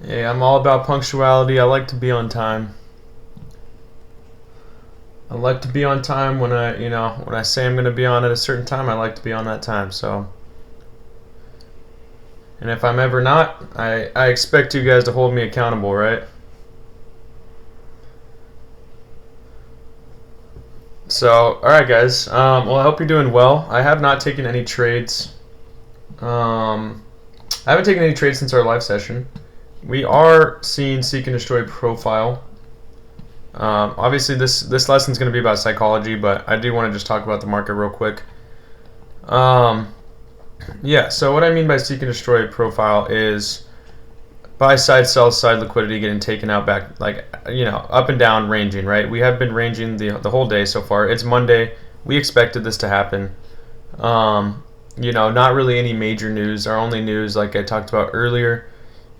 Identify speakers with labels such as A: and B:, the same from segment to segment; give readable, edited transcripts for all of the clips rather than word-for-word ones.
A: Hey, I'm all about punctuality. I like to be on time. I like to be on time when I say I'm going to be on at a certain time, I like to be on that time. So, and if I'm ever not, I expect you guys to hold me accountable, right? So, all right, guys. Well, I hope you're doing well. I have not taken any trades. I haven't taken any trades since our live session. We are seeing Seek and Destroy profile. Obviously, this lesson is going to be about psychology, but I do want to just talk about the market real quick. Yeah, so what I mean by Seek and Destroy profile is buy side, sell side liquidity getting taken out back, like, up and down ranging, right? We have been ranging the whole day so far. It's Monday. We expected this to happen. Not really any major news. Our only news, like I talked about earlier,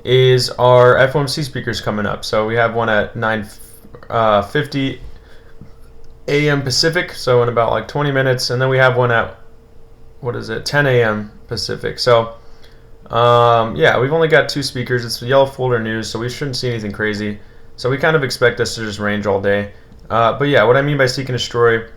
A: is our FOMC speakers coming up. So we have one at 9:50 a.m. Pacific, so in about like 20 minutes, and then we have one at 10 a.m. Pacific. So yeah, we've only got two speakers. It's yellow folder news, so we shouldn't see anything crazy. So we kind of expect us to just range all day. But yeah, what I mean by Seek and Destroy,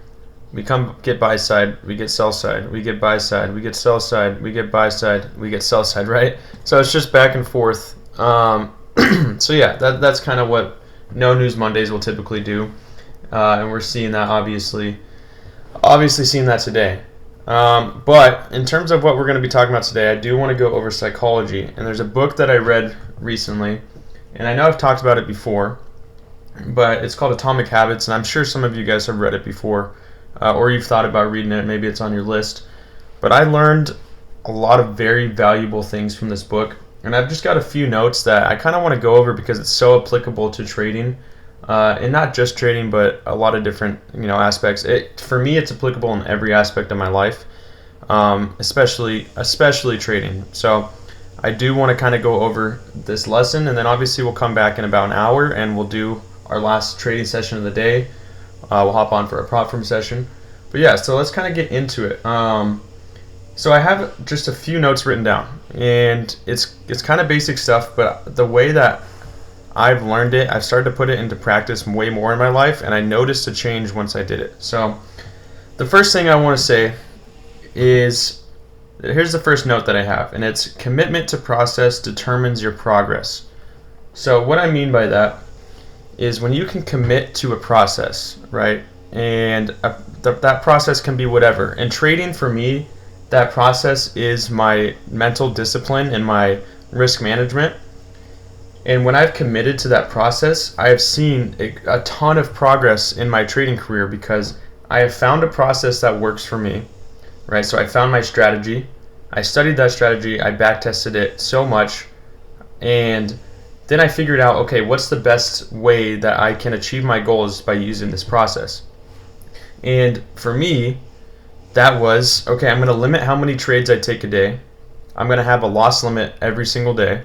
A: we get buy side, we get sell side, we get buy side, we get sell side, we get buy side, we get sell side, right? So it's just back and forth. So yeah, that's kind of what No News Mondays will typically do, and we're seeing that obviously seeing that today. But in terms of what we're going to be talking about today, I do want to go over psychology, and there's a book that I read recently, and I know I've talked about it before, but it's called Atomic Habits, and I'm sure some of you guys have read it before. Or you've thought about reading it, maybe it's on your list. But I learned a lot of very valuable things from this book, and I've just got a few notes that I kind of want to go over because it's so applicable to trading, and not just trading, but a lot of different aspects. For me, it's applicable in every aspect of my life, especially trading. So I do want to kind of go over this lesson, and then obviously we'll come back in about an hour and we'll do our last trading session of the day. We'll hop on for a prop firm session. But yeah, so let's kind of get into it. So I have just a few notes written down, and it's kind of basic stuff, but the way that I've learned it, I've started to put it into practice way more in my life, and I noticed a change once I did it. So the first thing I want to say is, here's the first note that I have, and it's commitment to process determines your progress. So what I mean by that is when you can commit to a process, right? And that process can be whatever. And trading, for me, that process is my mental discipline and my risk management. And when I've committed to that process, I have seen a ton of progress in my trading career because I have found a process that works for me, right? So I found my strategy. I studied that strategy. I back tested it so much, and then I figured out, okay, what's the best way that I can achieve my goals by using this process? And for me, that was, okay, I'm going to limit how many trades I take a day. I'm going to have a loss limit every single day.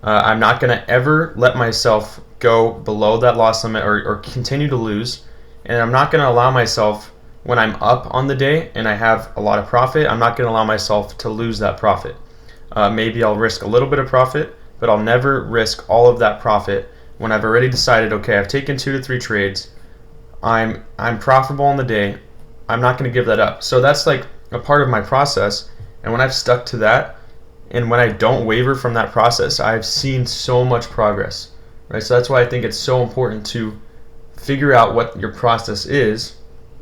A: I'm not going to ever let myself go below that loss limit or continue to lose. And I'm not going to allow myself, when I'm up on the day and I have a lot of profit, I'm not going to allow myself to lose that profit. Maybe I'll risk a little bit of profit, but I'll never risk all of that profit when I've already decided, okay, I've taken 2 to 3 trades, I'm profitable on the day, I'm not going to give that up. So that's like a part of my process, and when I've stuck to that, and when I don't waver from that process, I've seen so much progress, right? So that's why I think it's so important to figure out what your process is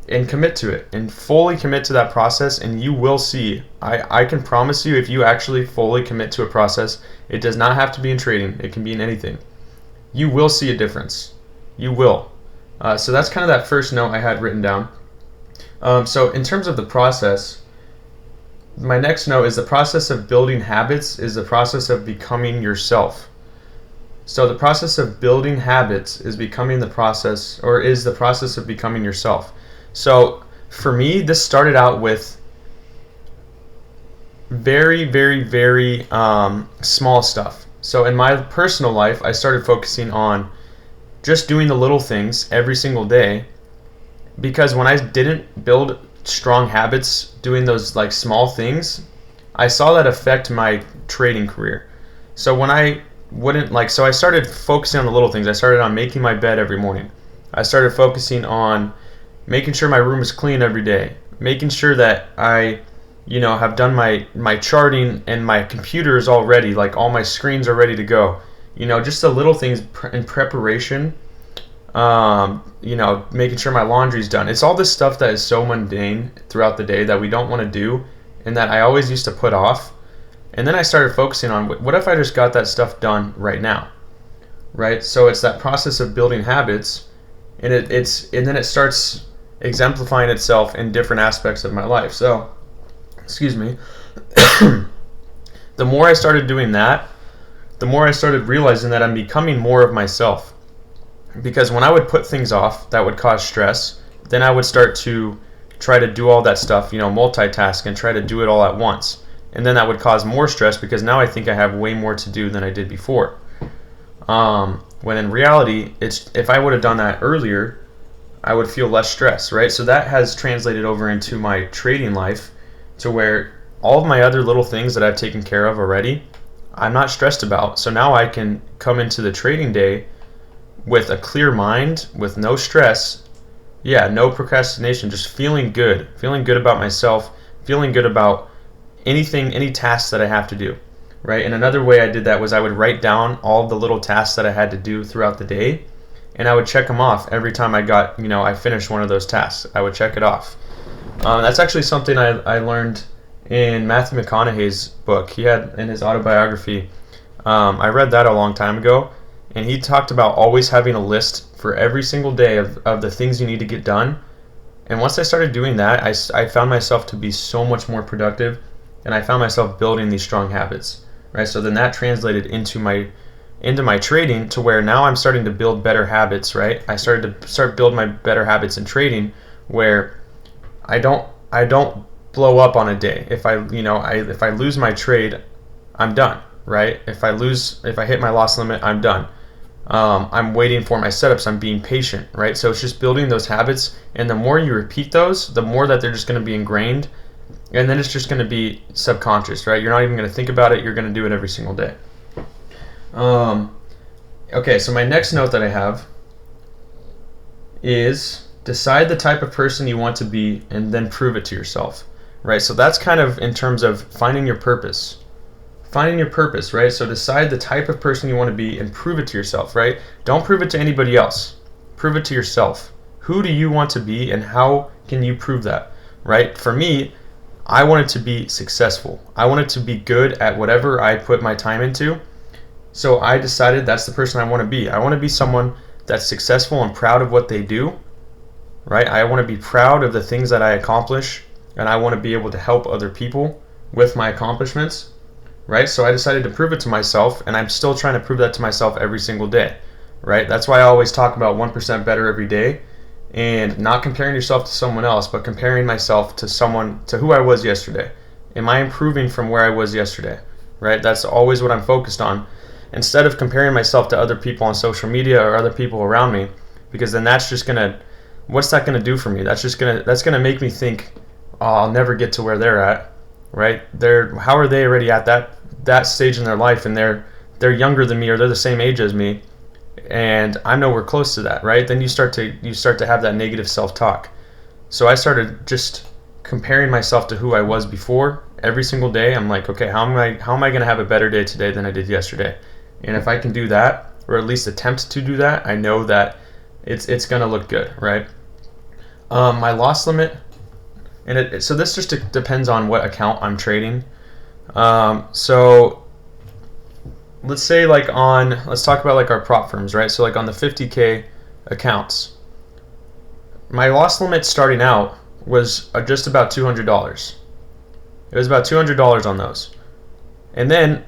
A: and commit to it, and fully commit to that process, and you will see. I can promise you, if you actually fully commit to a process, it does not have to be in trading, it can be in anything, you will see a difference. You will. So that's kind of that first note I had written down. So in terms of the process, my next note is the process of building habits is the process of becoming yourself. So the process of building habits is the process of becoming yourself. So for me, this started out with very, very, very small stuff. So in my personal life, I started focusing on just doing the little things every single day, because when I didn't build strong habits doing those like small things, I saw that affect my trading career. So when I wouldn't like, so I started focusing on the little things. I started on making my bed every morning. I started focusing on making sure my room is clean every day, making sure that I, have done my charting and my computer is all ready, like all my screens are ready to go. Just the little things in preparation. Making sure my laundry's done. It's all this stuff that is so mundane throughout the day that we don't want to do and that I always used to put off. And then I started focusing on what if I just got that stuff done right now, right? So it's that process of building habits, and then it starts exemplifying itself in different aspects of my life. So, excuse me. The more I started doing that, the more I started realizing that I'm becoming more of myself. Because when I would put things off that would cause stress, then I would start to try to do all that stuff, multitask and try to do it all at once. And then that would cause more stress because now I think I have way more to do than I did before. When in reality, if I would have done that earlier, I would feel less stress, right? So that has translated over into my trading life to where all of my other little things that I've taken care of already, I'm not stressed about. So now I can come into the trading day with a clear mind, with no stress, no procrastination, just feeling good about myself, feeling good about any tasks that I have to do, right? And another way I did that was I would write down all the little tasks that I had to do throughout the day, and I would check them off every time I finished one of those tasks. I would check it off. That's actually something I learned in Matthew McConaughey's book. He had in his autobiography, I read that a long time ago, and he talked about always having a list for every single day of the things you need to get done. And once I started doing that, I found myself to be so much more productive, and I found myself building these strong habits, right? So then that translated into my trading to where now I'm starting to build better habits, right? I started to build my better habits in trading where I don't blow up on a day. If I lose my trade, I'm done, right? If I hit my loss limit, I'm done. I'm waiting for my setups. I'm being patient, right? So it's just building those habits, and the more you repeat those, the more that they're just going to be ingrained, and then it's just going to be subconscious, right? You're not even going to think about it. You're going to do it every single day. Okay, so my next note that I have is decide the type of person you want to be and then prove it to yourself, right? So that's kind of in terms of finding your purpose. Finding your purpose, right? So decide the type of person you want to be and prove it to yourself, right? Don't prove it to anybody else. Prove it to yourself. Who do you want to be and how can you prove that, right? For me, I wanted to be successful. I wanted to be good at whatever I put my time into. So I decided that's the person I want to be. I want to be someone that's successful and proud of what they do, right? I want to be proud of the things that I accomplish, and I want to be able to help other people with my accomplishments, right? So I decided to prove it to myself, and I'm still trying to prove that to myself every single day, right? That's why I always talk about 1% better every day, and not comparing yourself to someone else, but comparing myself to who I was yesterday. Am I improving from where I was yesterday, right? That's always what I'm focused on, instead of comparing myself to other people on social media or other people around me, because then that's just what's that gonna do for me? That's gonna make me think, oh, I'll never get to where they're at, right? How are they already at that stage in their life, and they're younger than me, or they're the same age as me, and I'm nowhere close to that, right? Then you start to have that negative self-talk. So I started just comparing myself to who I was before every single day. I'm like, okay, how am I going to have a better day today than I did yesterday? And if I can do that, or at least attempt to do that, I know that it's going to look good, right? My loss limit, so this just depends on what account I'm trading. So let's say let's talk about like our prop firms, right? So like on the 50K accounts, my loss limit starting out was just about $200. It was about $200 on those. And then,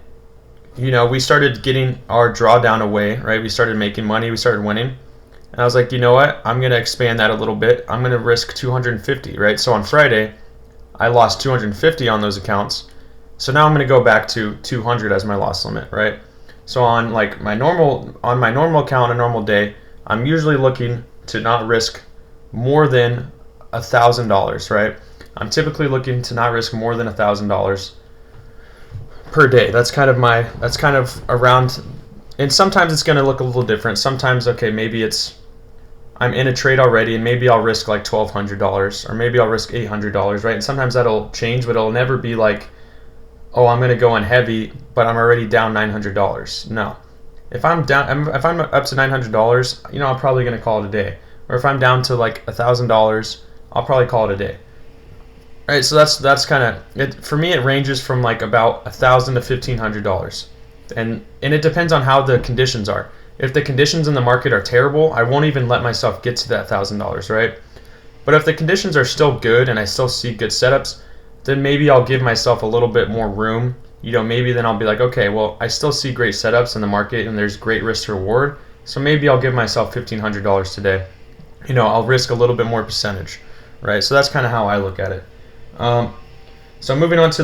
A: we started getting our drawdown away, right? We started making money, we started winning. And I was like, you know what? I'm going to expand that a little bit. I'm going to risk 250, right? So on Friday, I lost 250 on those accounts. So now I'm going to go back to 200 as my loss limit, right? So on my normal account, a normal day, I'm usually looking to not risk more than $1,000, right? I'm typically looking to not risk more than $1,000 per day. That's kind of around and sometimes it's going to look a little different. Sometimes, okay, maybe I'm in a trade already, and maybe I'll risk like $1,200, or maybe I'll risk $800, right? And sometimes that'll change, but it'll never be like, oh, I'm going to go in heavy, but I'm already down $900. No. If I'm up to $900, I'm probably going to call it a day. Or if I'm down to like $1,000, I'll probably call it a day. All right, so that's kind of it. For me, it ranges from like about $1,000 to $1,500, and it depends on how the conditions are. If the conditions in the market are terrible, I won't even let myself get to that $1,000, right? But if the conditions are still good and I still see good setups, then maybe I'll give myself a little bit more room. Maybe then I'll be like, okay, well, I still see great setups in the market and there's great risk to reward, so maybe I'll give myself $1,500 today. I'll risk a little bit more percentage, right? So that's kind of how I look at it. So moving on to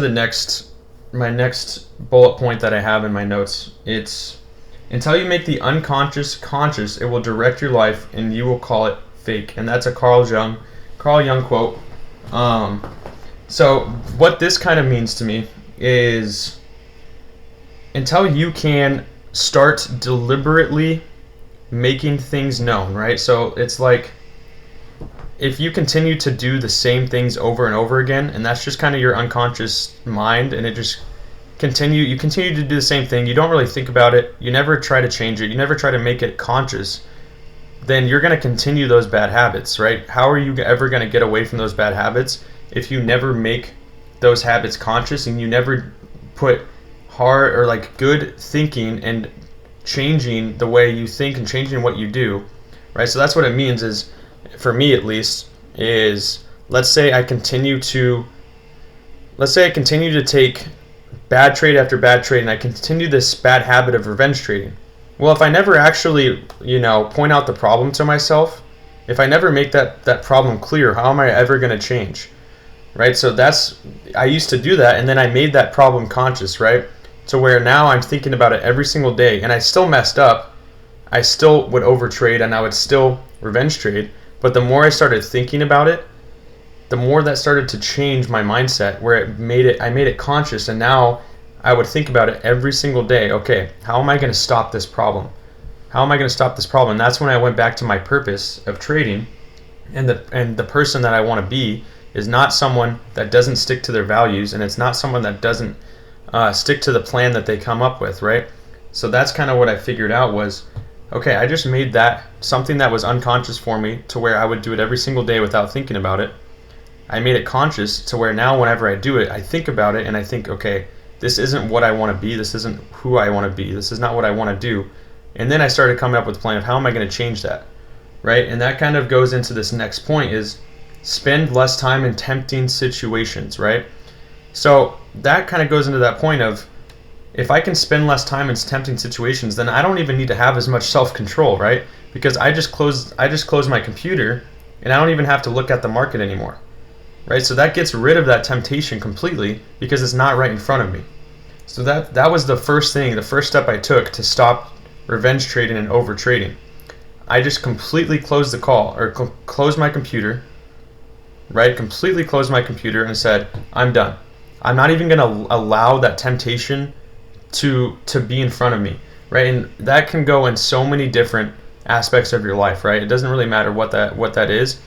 A: my next bullet point that I have in my notes. It's, until you make the unconscious conscious, it will direct your life and you will call it fake. And that's a Carl Jung quote. So what this kind of means to me is, until you can start deliberately making things known, right? So it's like, if you continue to do the same things over and over again, and that's just kind of your unconscious mind, and it just you continue to do the same thing, you don't really think about it, you never try to change it, you never try to make it conscious, then you're going to continue those bad habits, right? How are you ever going to get away from those bad habits if you never make those habits conscious, and you never put hard or like good thinking and changing the way you think and changing what you do, right? So that's what it means is, for me at least, is let's say I continue to take bad trade after bad trade, and I continue this bad habit of revenge trading. Well, if I never actually, point out the problem to myself, if I never make that problem clear, how am I ever going to change? Right? So I used to do that, and then I made that problem conscious, right? To where now I'm thinking about it every single day, and I still messed up. I still would overtrade, and I would still revenge trade. But the more I started thinking about it, the more that started to change my mindset, where I made it conscious, and now I would think about it every single day. Okay, how am I going to stop this problem? How am I going to stop this problem? And that's when I went back to my purpose of trading, and the person that I want to be is not someone that doesn't stick to their values, and it's not someone that doesn't stick to the plan that they come up with, right? So that's kind of what I figured out was, okay, I just made that something that was unconscious for me, to where I would do it every single day without thinking about it. I made it conscious to where now whenever I do it, I think about it and I think, okay, this isn't what I want to be. This isn't who I want to be. This is not what I want to do. And then I started coming up with a plan of how am I going to change that, right? And that kind of goes into this next point is spend less time in tempting situations, right? So that kind of goes into that point of, if I can spend less time in tempting situations, then I don't even need to have as much self-control, right? Because I just close my computer and I don't even have to look at the market anymore, right? So that gets rid of that temptation completely because it's not right in front of me. So that was the first step I took to stop revenge trading and over trading. I just completely closed closed my computer, right? Completely closed my computer and said, I'm done. I'm not even going to allow that temptation to be in front of me, right? And that can go in so many different aspects of your life, right? It doesn't really matter what that is.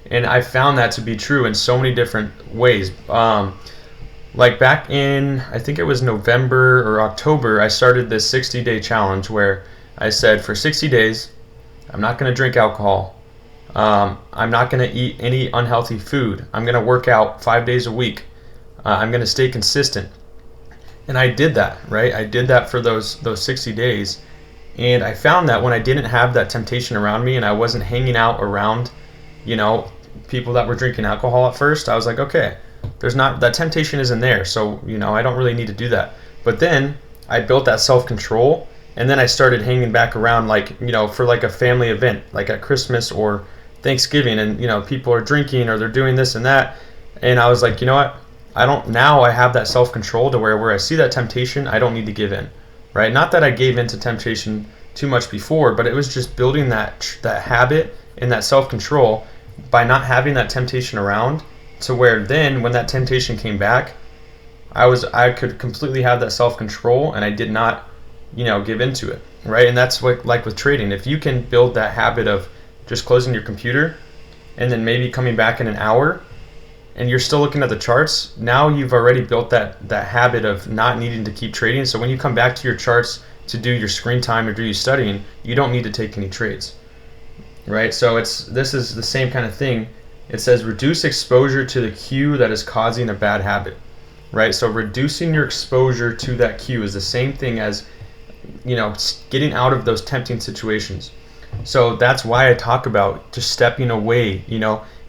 A: And I found that to be true in so many different ways. Like back in, I think it was November or October, I started this 60-day challenge where I said for 60 days, I'm not going to drink alcohol. I'm not going to eat any unhealthy food. I'm going to work out 5 days a week. I'm going to stay consistent. And I did that, right? I did that for those 60 days. And I found that when I didn't have that temptation around me and I wasn't hanging out around, people that were drinking alcohol at first, I was like, okay, that temptation isn't there. So, I don't really need to do that. But then I built that self-control, and then I started hanging back around for like a family event, like at Christmas or Thanksgiving, and, people are drinking or they're doing this and that. And I was like, you know what? Now I have that self-control to where I see that temptation, I don't need to give in, right? Not that I gave in to temptation too much before, but it was just building that habit and that self-control by not having that temptation around, to where then when that temptation came back, I could completely have that self-control, and I did not, give into it, right? And that's what, like with trading, if you can build that habit of just closing your computer and then maybe coming back in an hour and you're still looking at the charts, now you've already built that habit of not needing to keep trading. So when you come back to your charts to do your screen time or do your studying, you don't need to take any trades, right? So this is the same kind of thing. It says reduce exposure to the cue that is causing a bad habit, right? So reducing your exposure to that cue is the same thing as, getting out of those tempting situations. So that's why I talk about just stepping away,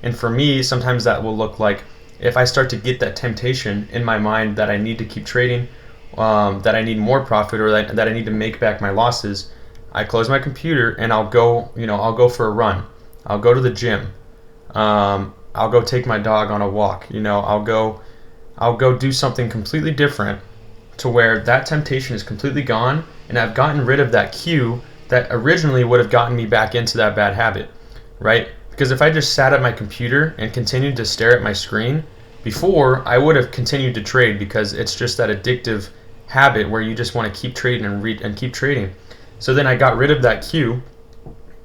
A: and for me, sometimes that will look like if I start to get that temptation in my mind that I need to keep trading, that I need more profit, or that I need to make back my losses, I close my computer and I'll go for a run. I'll go to the gym. I'll go take my dog on a walk. I'll go do something completely different to where that temptation is completely gone, and I've gotten rid of that cue that originally would have gotten me back into that bad habit, right? Because if I just sat at my computer and continued to stare at my screen, before I would have continued to trade, because it's just that addictive habit where you just want to keep trading and keep trading. So then I got rid of that cue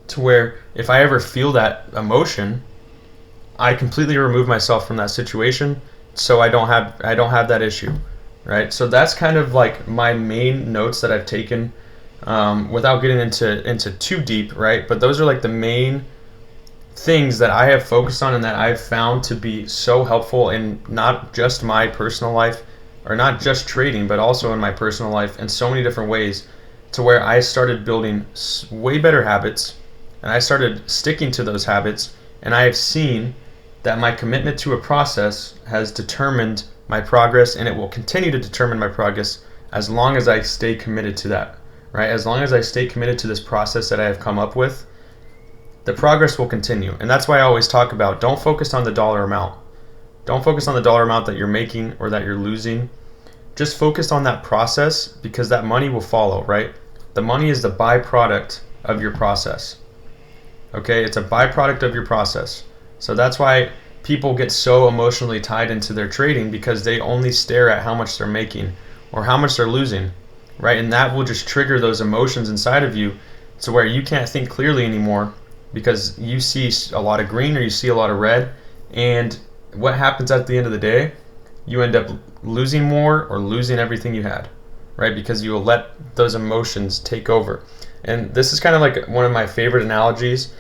A: to where if I ever feel that emotion, I completely remove myself from that situation, so I don't have that issue, right? So that's kind of like my main notes that I've taken, without getting into too deep, right? But those are like the main things that I have focused on and that I've found to be so helpful in not just my personal life, or not just trading, but also in my personal life in so many different ways, to where I started building way better habits, and I started sticking to those habits, and I have seen that my commitment to a process has determined my progress, and it will continue to determine my progress as long as I stay committed to that, right? As long as I stay committed to this process that I have come up with, the progress will continue. And that's why I always talk about, don't focus on the dollar amount. Don't focus on the dollar amount that you're making or that you're losing. Just focus on that process, because that money will follow, right? The money is the byproduct of your process. Okay, it's a byproduct of your process. So that's why people get so emotionally tied into their trading, because they only stare at how much they're making or how much they're losing, right? And that will just trigger those emotions inside of you to where you can't think clearly anymore, because you see a lot of green or you see a lot of red. And what happens at the end of the day? You end up losing more or losing everything you had, right? Because you will let those emotions take over. And this is kind of like one of my favorite analogies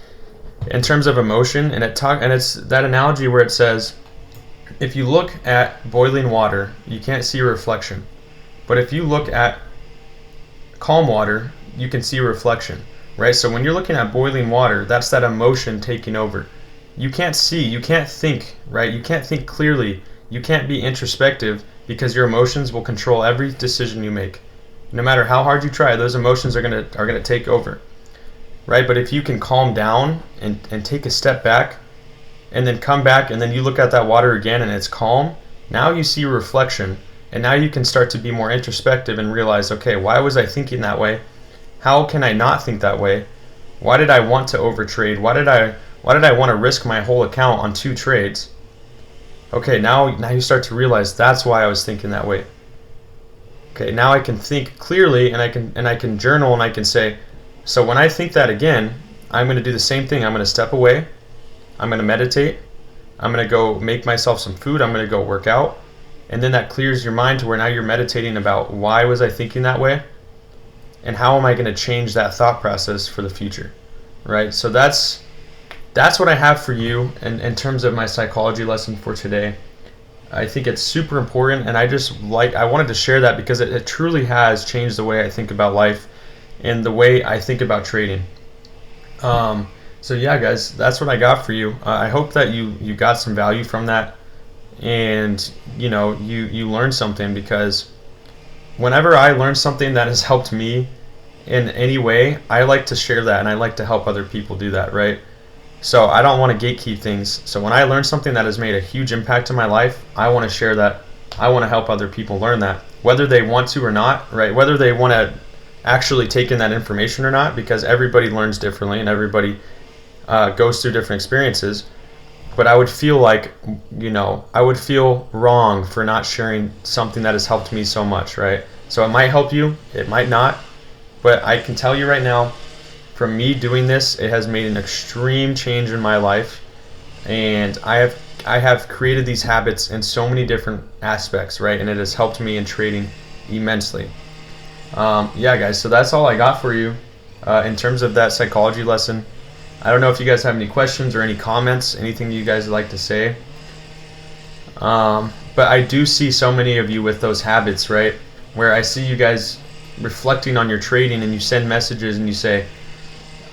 A: in terms of emotion, and it's that analogy where it says, if you look at boiling water, you can't see a reflection, but if you look at calm water, you can see a reflection, right? So when you're looking at boiling water, that's that emotion taking over. You can't see, you can't think, right? You can't think clearly, you can't be introspective, because your emotions will control every decision you make. No matter how hard you try, those emotions are gonna take over, right? But if you can calm down and take a step back, and then come back, and then you look at that water again and it's calm, now you see a reflection, and now you can start to be more introspective and realize, okay, why was I thinking that way? How can I not think that way? Why did I want to overtrade? Why did I want to risk my whole account on 2 trades? Okay, now you start to realize that's why I was thinking that way. Okay, now I can think clearly, and I can journal, and I can say, so when I think that again, I'm going to do the same thing. I'm going to step away. I'm going to meditate. I'm going to go make myself some food. I'm going to go work out. And then that clears your mind to where now you're meditating about, why was I thinking that way? And how am I going to change that thought process for the future, right? So that's what I have for you in terms of my psychology lesson for today. I think it's super important, and I wanted to share that because it truly has changed the way I think about life and the way I think about trading. So yeah, guys, that's what I got for you. I hope that you got some value from that, and you learned something, because whenever I learn something that has helped me in any way, I like to share that, and I like to help other people do that, right? So I don't want to gatekeep things. So when I learn something that has made a huge impact in my life, I want to share that. I want to help other people learn that, whether they want to or not, right? Whether they want to actually take in that information or not, because everybody learns differently and everybody goes through different experiences. But I would feel like, I would feel wrong for not sharing something that has helped me so much, right? So it might help you, it might not. But I can tell you right now, from me doing this, it has made an extreme change in my life, and I have created these habits in so many different aspects, right? And it has helped me in trading immensely. Yeah, guys, so that's all I got for you in terms of that psychology lesson. I don't know if you guys have any questions or any comments, anything you guys would like to say. But I do see so many of you with those habits, right? Where I see you guys reflecting on your trading, and you send messages and you say,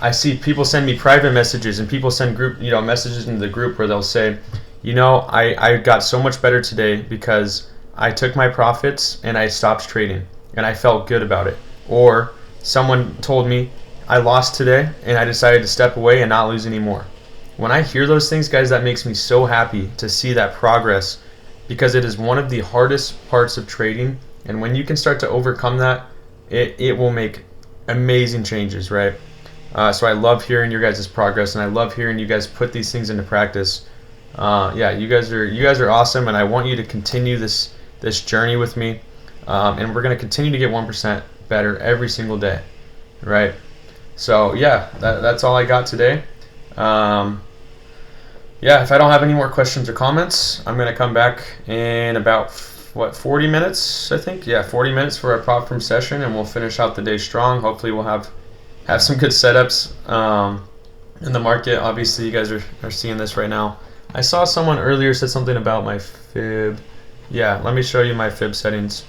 A: I see people send me private messages, and people send group, messages into the group where they'll say, I got so much better today because I took my profits and I stopped trading and I felt good about it. Or someone told me I lost today and I decided to step away and not lose anymore. When I hear those things, guys, that makes me so happy to see that progress, because it is one of the hardest parts of trading. And when you can start to overcome that, it will make amazing changes, right? So I love hearing your guys' progress, and I love hearing you guys put these things into practice. Yeah, you guys are awesome, and I want you to continue this journey with me. And we're going to continue to get 1% better every single day, right? So yeah, that's all I got today. Yeah, if I don't have any more questions or comments, I'm going to come back in about 40 minutes, I think. Yeah, 40 minutes for our prop firm session, and we'll finish out the day strong. Hopefully we'll have some good setups in the market. Obviously, you guys are seeing this right now. I saw someone earlier said something about my fib. Yeah, let me show you my fib settings.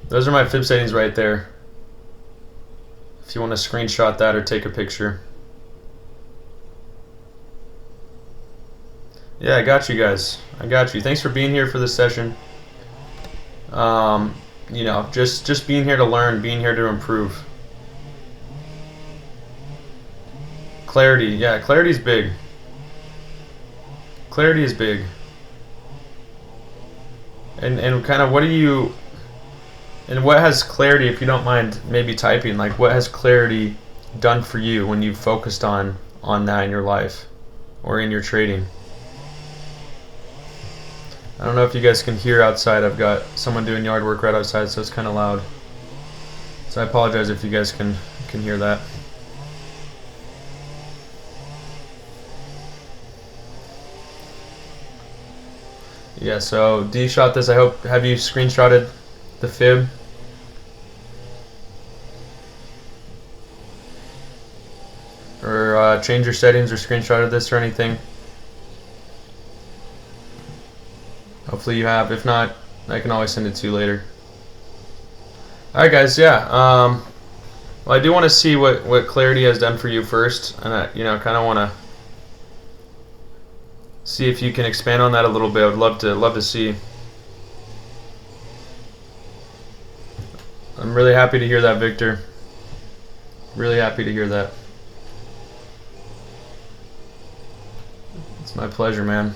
A: Those are my fib settings right there, if you want to screenshot that or take a picture. Yeah, I got you guys. I got you. Thanks for being here for this session. Just being here to learn, being here to improve. Clarity. Yeah, clarity is big. Clarity is big. And kind of what has clarity, if you don't mind maybe typing, like what has clarity done for you when you've focused on that in your life or in your trading? I don't know if you guys can hear outside. I've got someone doing yard work right outside, so it's kind of loud. So I apologize if you guys can hear that. Yeah, so D shot this. Have you screenshotted the fib? Or change your settings or screenshotted this or anything? Hopefully you have. If not, I can always send it to you later. Alright guys, yeah. Well, I do want to see what clarity has done for you first, and I kind of want to see if you can expand on that a little bit. I would love to see. I'm really happy to hear that, Victor. Really happy to hear that. It's my pleasure, man.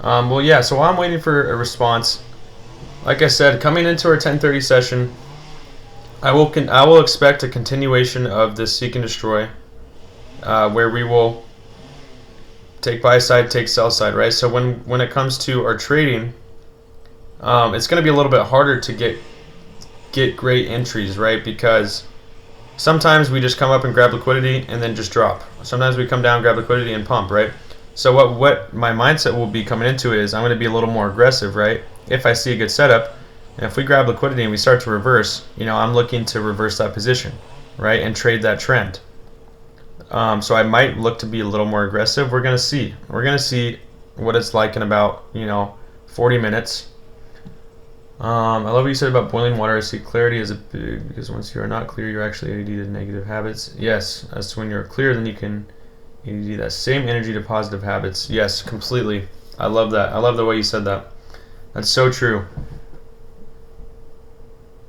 A: Well, yeah, so while I'm waiting for a response, like I said, coming into our 10:30 session, I will expect a continuation of this seek and destroy, where we will take buy side, take sell side, right? So when it comes to our trading, it's going to be a little bit harder to get great entries, right? Because sometimes we just come up and grab liquidity and then just drop. Sometimes we come down, grab liquidity, and pump, right? So what my mindset will be coming into it is I'm going to be a little more aggressive, right? If I see a good setup, and if we grab liquidity and we start to reverse, I'm looking to reverse that position, right, and trade that trend. So I might look to be a little more aggressive. We're going to see. We're going to see what it's like in about 40 minutes. I love what you said about boiling water. I see clarity as a big, because once you are not clear, you're actually ADD to negative habits. Yes, as to when you're clear, then you can ADD that same energy to positive habits. Yes, completely. I love that. I love the way you said that. That's so true.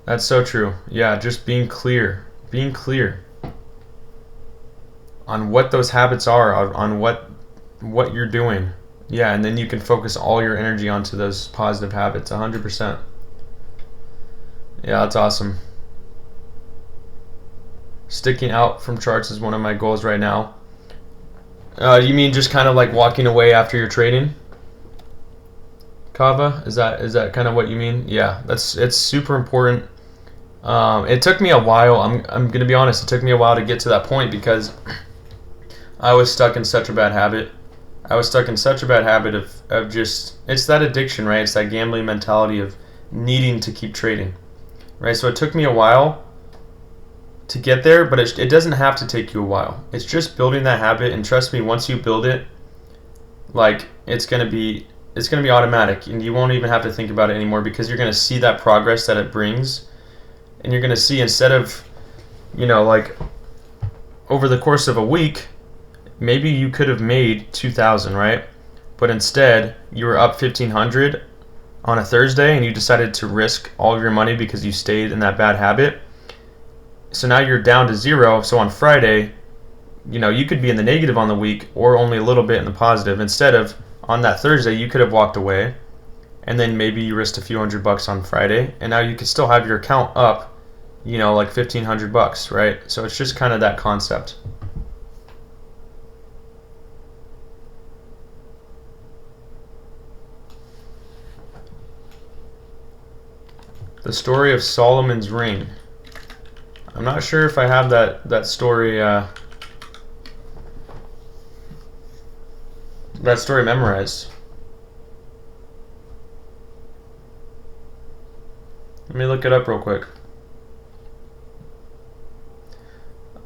A: That's so true. Yeah, just being clear on what those habits are, on what you're doing. Yeah, and then you can focus all your energy onto those positive habits. 100%. Yeah, that's awesome. Sticking out from charts is one of my goals right now. You mean just kind of like walking away after you're trading? Kava? Is that kind of what you mean? Yeah, it's super important. It took me a while. I'm gonna be honest. It took me a while to get to that point because I was stuck in such a bad habit. I was stuck in such a bad habit of just, it's that addiction, right? It's that gambling mentality of needing to keep trading, right? So it took me a while to get there, but it doesn't have to take you a while. It's just building that habit, and trust me, once you build it, like it's gonna be automatic, and you won't even have to think about it anymore because you're gonna see that progress that it brings, and you're gonna see instead of, like over the course of a week, maybe you could have made 2,000, right? But instead, you were up 1,500 on a Thursday, and you decided to risk all of your money because you stayed in that bad habit. So now you're down to zero. So on Friday, you could be in the negative on the week or only a little bit in the positive. Instead of on that Thursday, you could have walked away, and then maybe you risked a few $100 on Friday, and now you could still have your account up, like $1,500, right? So it's just kind of that concept. The story of Solomon's ring. I'm not sure if I have that story memorized. Let me look it up real quick.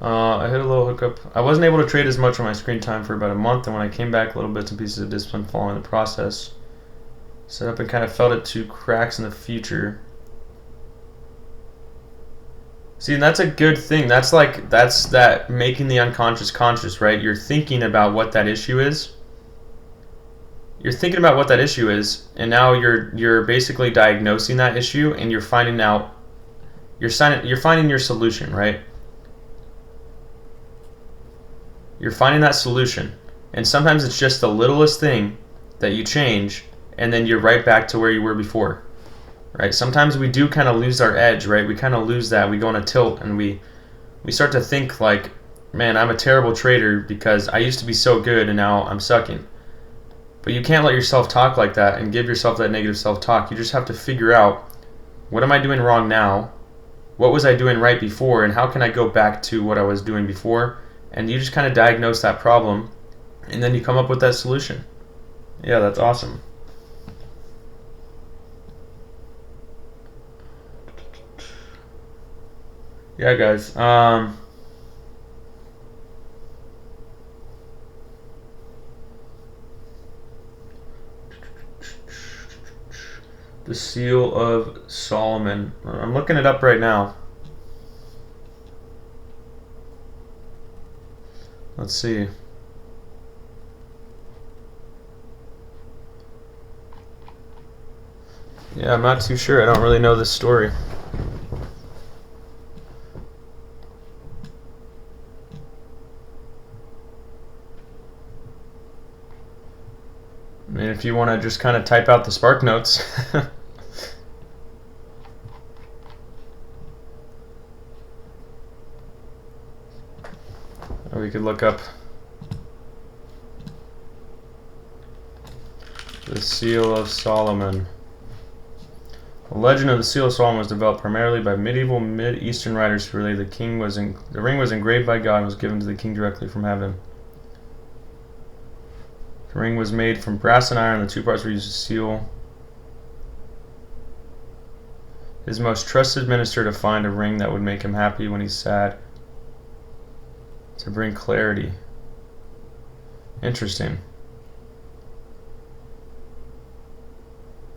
A: I hit a little hookup. I wasn't able to trade as much on my screen time for about a month, and when I came back, little bits and pieces of discipline following the process. Set up and kind of felt it to cracks in the future. See, and that's a good thing. That's that making the unconscious conscious, right? You're thinking about what that issue is. You're thinking about what that issue is, and now you're basically diagnosing that issue, and you're finding your solution, right? You're finding that solution, and sometimes it's just the littlest thing that you change, and then you're right back to where you were before. Right? Sometimes we do kind of lose our edge, right? We kind of lose that. We go on a tilt, and we start to think like, man, I'm a terrible trader because I used to be so good and now I'm sucking. But you can't let yourself talk like that and give yourself that negative self-talk. You just have to figure out, what am I doing wrong now? What was I doing right before? And how can I go back to what I was doing before? And you just kind of diagnose that problem, and then you come up with that solution. Yeah, that's awesome. Yeah, guys. The Seal of Solomon. I'm looking it up right now. Let's see. Yeah, I'm not too sure. I don't really know this story. I mean, if you want to just kind of type out the Spark Notes. Or we could look up the Seal of Solomon. The legend of the Seal of Solomon was developed primarily by medieval Mid-Eastern writers who relate the ring was engraved by God and was given to the king directly from heaven. The ring was made from brass and iron. The two parts were used to seal his most trusted minister to find a ring that would make him happy when he's sad, to bring clarity. Interesting.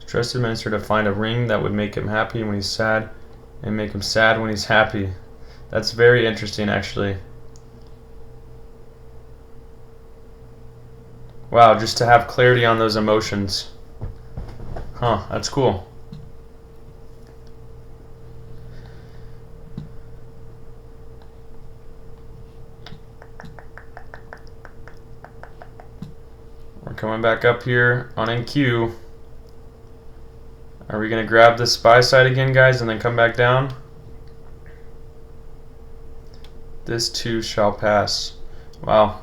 A: Trusted minister to find a ring that would make him happy when he's sad and make him sad when he's happy. That's very interesting, actually. Wow, just to have clarity on those emotions. Huh, that's cool. We're coming back up here on NQ. Are we going to grab this buy side again, guys, and then come back down? This too shall pass. Wow.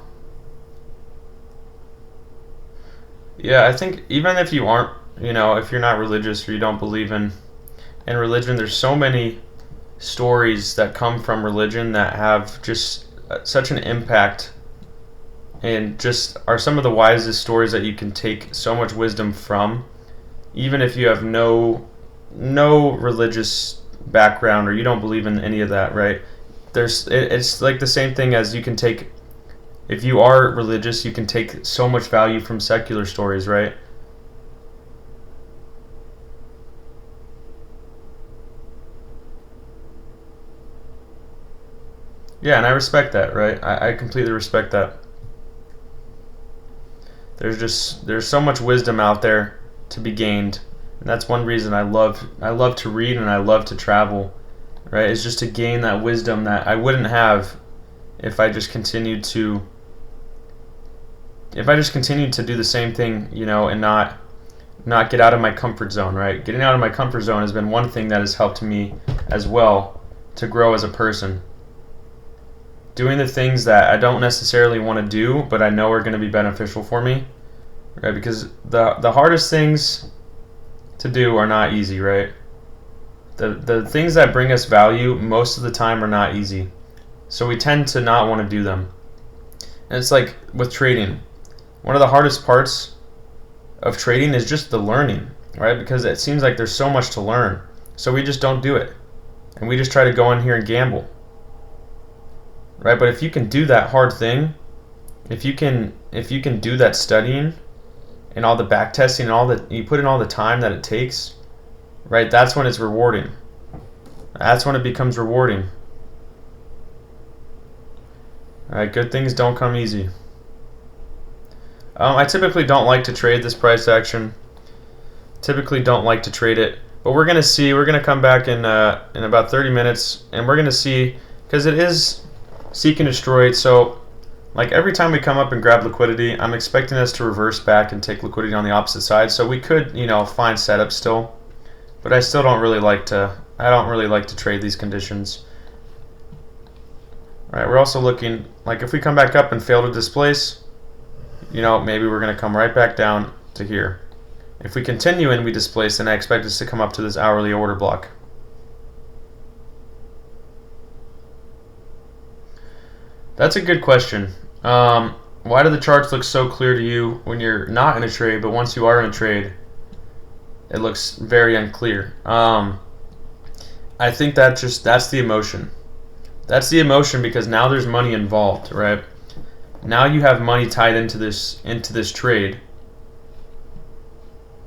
A: Yeah, I think even if you aren't if you're not religious or you don't believe in religion, there's so many stories that come from religion that have just such an impact and just are some of the wisest stories that you can take so much wisdom from, even if you have no religious background or you don't believe in any of that, right? It's like the same thing as you can take, if you are religious, you can take so much value from secular stories, right? Yeah, and I respect that, right? I completely respect that. There's so much wisdom out there to be gained, and that's one reason I love to read and I love to travel, right? It's just to gain that wisdom that I wouldn't have if I just continued to do the same thing, and not get out of my comfort zone, right? Getting out of my comfort zone has been one thing that has helped me as well to grow as a person. Doing the things that I don't necessarily want to do, but I know are going to be beneficial for me, right? Because the hardest things to do are not easy, right? The things that bring us value most of the time are not easy, so we tend to not want to do them. And it's like with trading, one of the hardest parts of trading is just the learning, right? Because it seems like there's so much to learn, so we just don't do it, and we just try to go in here and gamble. Right, but if you can do that hard thing, if you can do that studying and all the back testing and all that, you put in all the time that it takes, right? That's when it's rewarding. That's when it becomes rewarding. All right, good things don't come easy. I typically don't like to trade this price action. Typically don't like to trade it, but we're gonna see. We're gonna come back in about 30 minutes, and we're gonna see, because it is seek and destroy. So like every time we come up and grab liquidity, I'm expecting us to reverse back and take liquidity on the opposite side. So we could, find setup still, but I still don't really like to trade these conditions. All right, we're also looking, like if we come back up and fail to displace, maybe we're going to come right back down to here. If we continue and we displace, then I expect us to come up to this hourly order block. That's a good question. Why do the charts look so clear to you when you're not in a trade, but once you are in a trade, it looks very unclear? I think that's the emotion. That's the emotion because now there's money involved, right? Now you have money tied into this trade.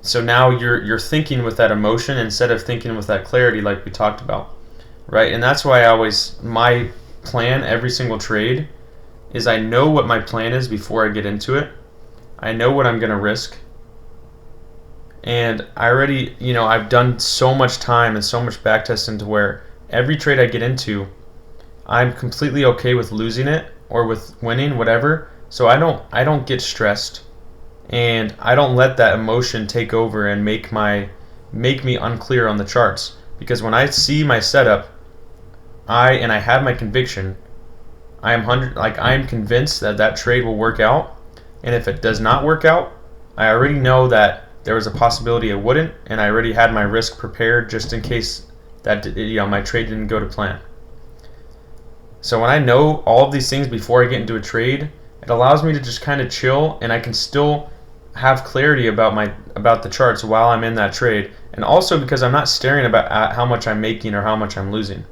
A: So now you're thinking with that emotion instead of thinking with that clarity, like we talked about, right? And that's why my plan every single trade is I know what my plan is before I get into it. I know what I'm going to risk. And I already, I've done so much time and so much back testing to where every trade I get into, I'm completely okay with losing it or with winning, whatever. So I don't get stressed, and I don't let that emotion take over and make me unclear on the charts. Because when I see my setup, I have my conviction. I am convinced that trade will work out, and if it does not work out, I already know that there was a possibility it wouldn't, and I already had my risk prepared just in case that my trade didn't go to plan. So when I know all of these things before I get into a trade, it allows me to just kind of chill, and I can still have clarity about the charts while I'm in that trade, and also because I'm not staring at how much I'm making or how much I'm losing.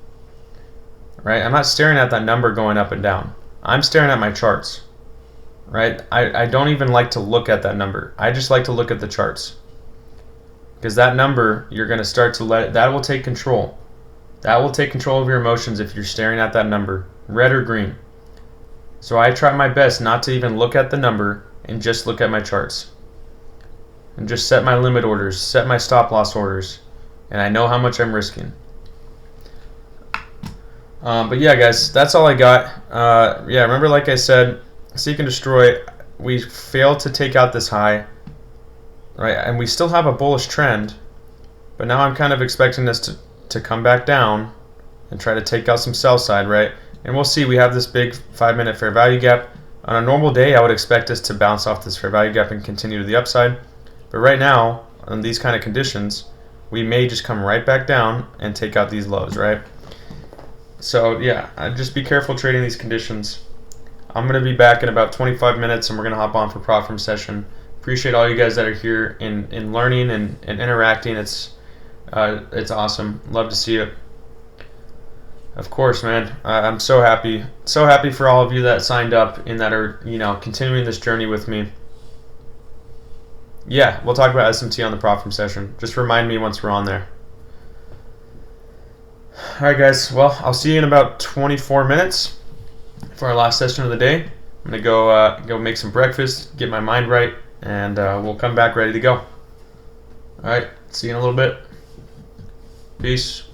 A: Right? I'm not staring at that number going up and down. I'm staring at my charts. Right? I don't even like to look at that number. I just like to look at the charts. Because that number, you're going to start to that will take control. That will take control of your emotions if you're staring at that number, red or green. So I try my best not to even look at the number and just look at my charts. And just set my limit orders, set my stop loss orders, and I know how much I'm risking. But yeah, guys, that's all I got. Remember, like I said, seek and destroy. We failed to take out this high, right? And we still have a bullish trend, but now I'm kind of expecting this to come back down and try to take out some sell side, right? And we'll see. We have this big 5-minute fair value gap. On a normal day, I would expect us to bounce off this fair value gap and continue to the upside. But right now, on these kind of conditions, we may just come right back down and take out these lows, right? So yeah, just be careful trading these conditions. I'm going to be back in about 25 minutes, and we're going to hop on for prop firm session. Appreciate all you guys that are here in learning and interacting. It's awesome. Love to see it. Of course, man. I'm so happy for all of you that signed up and that are continuing this journey with me. Yeah, we'll talk about SMT on the prop firm session. Just remind me once we're on there. All right, guys. Well, I'll see you in about 24 minutes for our last session of the day. I'm gonna go make some breakfast, get my mind right, and we'll come back ready to go. All right. See you in a little bit. Peace.